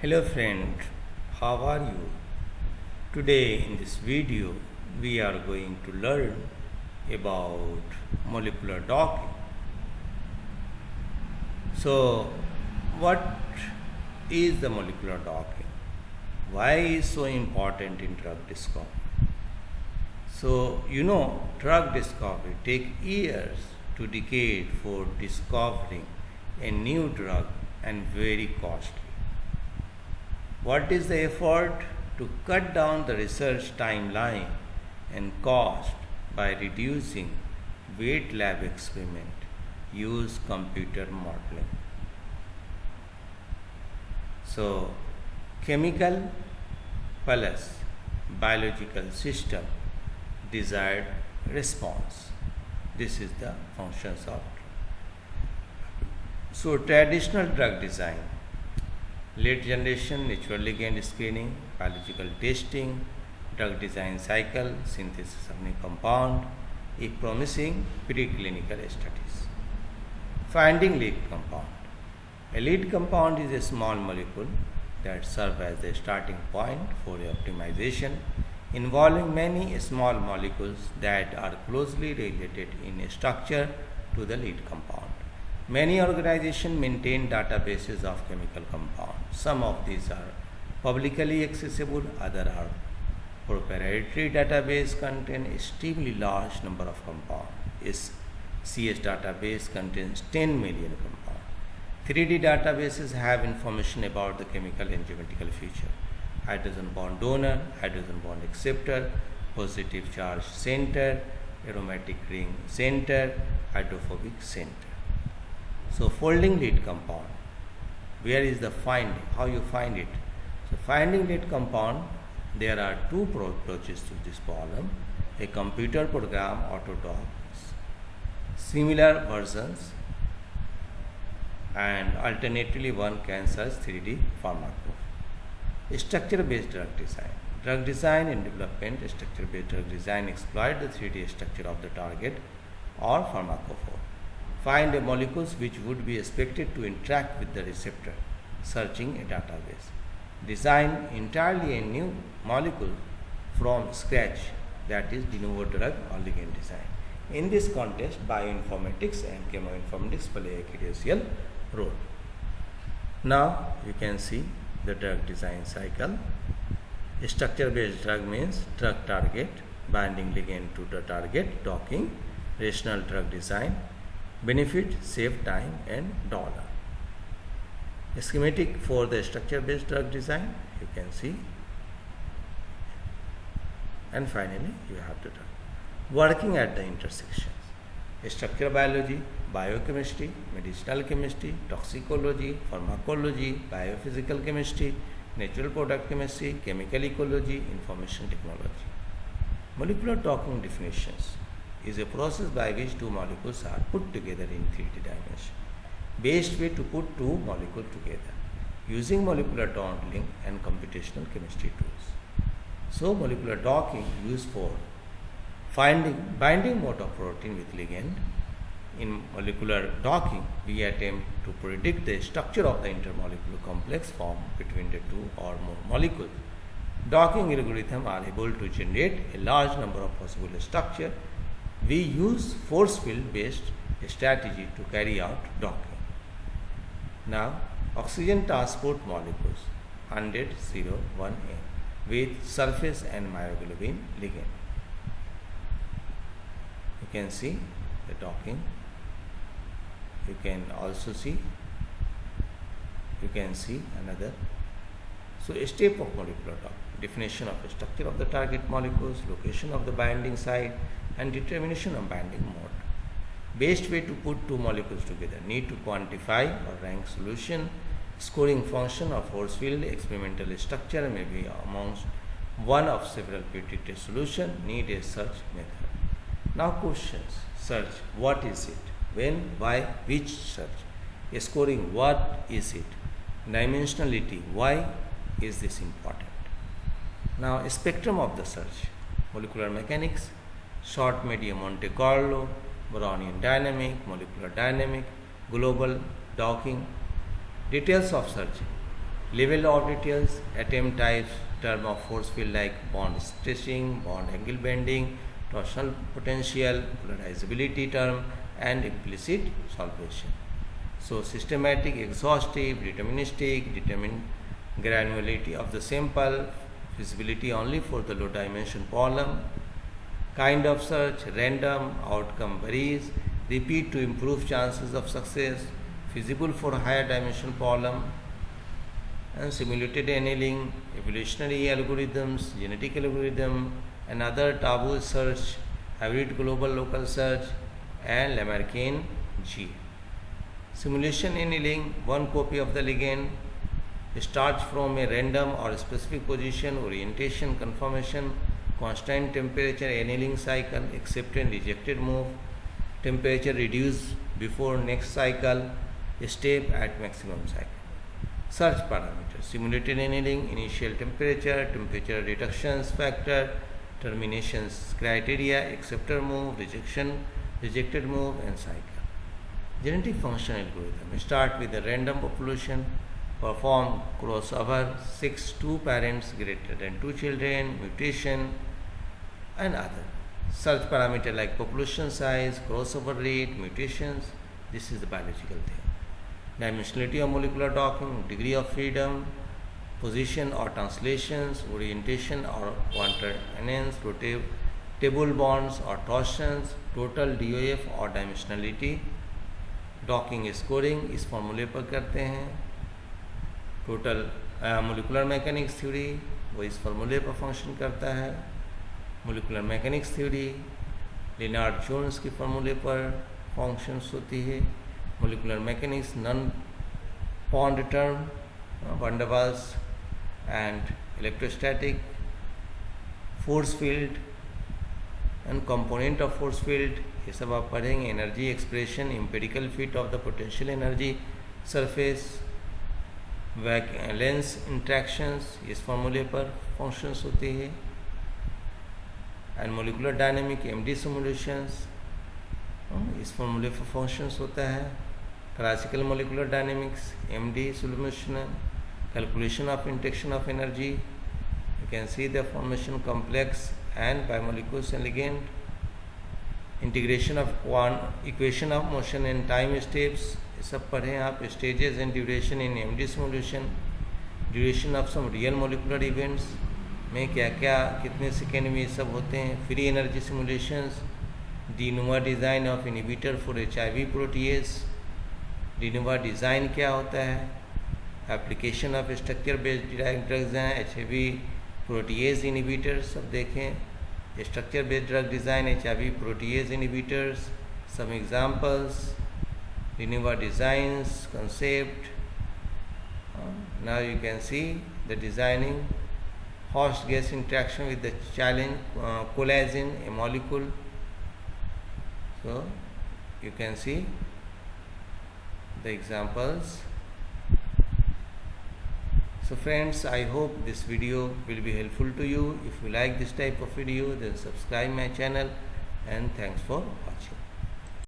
Hello friend, how are you? Today in this video we are going to learn about molecular docking. So what is the molecular docking? Why is so important in drug discovery? So drug discovery take years to decade for discovering a new drug and very costly. What is the effort to cut down the research timeline and cost by reducing wet lab experiment, use computer modeling. So, chemical plus biological system desired response. This is the functions of. So, traditional drug design, late generation natural ligand screening, biological testing, drug design cycle, synthesis of new compound, a promising preclinical studies. Finding lead compound. A lead compound is a small molecule that serves as the starting point for optimization, involving many small molecules that are closely related in structure to the lead compound. Many organizations maintain databases of chemical compounds. Some of these are publicly accessible, others are proprietary database contain extremely large number of compounds. Its CS database contains 10 million compounds. 3D databases have information about the chemical and geometrical feature. Hydrogen bond donor, hydrogen bond acceptor, positive charge center, aromatic ring center, hydrophobic center. So folding lead compound, where is the finding? How you find it? So finding lead compound, there are two approaches to this problem. A computer program Autodoc, similar versions, and alternatively one can search 3D pharmacophore. Structure-based drug design. Drug design and development, structure-based drug design exploit the 3D structure of the target or pharmacophore. Find a molecules which would be expected to interact with the receptor, searching a database. Design entirely a new molecule from scratch, that is de novo drug or ligand design. In this context, bioinformatics and chemoinformatics play a crucial role. Now you can see the drug design cycle. Structure-based drug means drug target, binding ligand to the target, docking, rational drug design, benefit, save time and dollar. Schematic for the structure-based drug design, you can see. And finally, you have the drug. Working at the intersections. Structural biology, biochemistry, medicinal chemistry, toxicology, pharmacology, biophysical chemistry, natural product chemistry, chemical ecology, information technology. Molecular docking definitions is a process by which two molecules are put together in 3D dimension. Best way to put two molecules together using molecular modeling and computational chemistry tools. So molecular docking used for finding binding mode of protein with ligand. In molecular docking, we attempt to predict the structure of the intermolecular complex formed between the two or more molecules. Docking algorithms are able to generate a large number of possible structures. We use force field based strategy to carry out docking. Now, oxygen transport molecules 100-1N with surface and myoglobin ligand. You can see the docking. You can also see, you can see another. So, a step of molecular docking. Definition of the structure of the target molecules, location of the binding site and determination of binding mode. Best way to put two molecules together. Need to quantify or rank solution. Scoring function of force field. Experimental structure may be amongst one of several predicted solution. Need a search method. Now questions. Search. What is it? When? Why? Which search? Scoring. What is it? Dimensionality. Why is this important? Now spectrum of the search. Molecular mechanics, short medium Monte Carlo, Brownian dynamic, molecular dynamic, global docking, details of searching. Level of details, attempt types, term of force field like bond stretching, bond angle bending, torsional potential, polarizability term, and implicit solvation. So systematic, exhaustive, deterministic, determine granularity of the sample, feasibility only for the low dimension problem, kind of search, random, outcome varies, repeat to improve chances of success, feasible for higher dimension problem, and simulated annealing, evolutionary algorithms, genetic algorithm, and other taboo search, hybrid global local search, and Lamarckian G. Simulation annealing, one copy of the ligand starts from a random or specific position, orientation, conformation, constant temperature annealing cycle, accepted and rejected move, temperature reduced before next cycle, step at maximum cycle. Search parameters, simulated annealing, initial temperature, temperature reductions factor, terminations criteria, acceptor move, rejected move, and cycle. Genetic function algorithm, start with a random population, perform crossover, 2 parents greater than 2 children, mutation, and other. Search parameter like population size, crossover rate, mutations. This is the biological thing. Dimensionality of molecular docking, degree of freedom, position or translations, orientation or quantum enhance, rotatable bonds or torsions, total DOF और dimensionality. Docking scoring इस फॉर्मूले पर करते हैं. Total molecular mechanics theory वो इस फॉर्मूले पर फंक्शन करता है. Molecular mechanics theory Lennard Jones के फॉर्मूले पर फंक्शंस होती है. Molecular mechanics non bond term van der Waals and electrostatic force field and component of force field, ये सब आप पढ़ेंगे. Energy expression, empirical fit of the potential energy surface, valence interactions इस फॉर्मूले पर फंक्शंस होती है. And molecular dynamic MD simulations इस फॉर्मूले पर फंक्शंस होता है. Classical molecular dynamics MD solution, calculation of interaction of energy, you can see the formation complex and bimolecules and ligand, integration of equation of motion and time steps, ये सब पढ़ें आप. stages and duration in MD simulation, duration of some real molecular events में क्या क्या कितने second में ये सब होते हैं. Free energy simulations, D Nova design of inhibitor for HIV protease, D Nova design क्या होता है, application of structure based drugs हैं, HIV प्रोटीएज इनिबिटर्स सब देखें. Structure based drug design, HIV protease inhibitors, some examples, de novo designs, concept. Now you can see the designing host gas interaction with the challenge collagen, a molecule. So you can see the examples. So friends, I hope this video will be helpful to you. If you like this type of video, then subscribe my channel, and thanks for watching.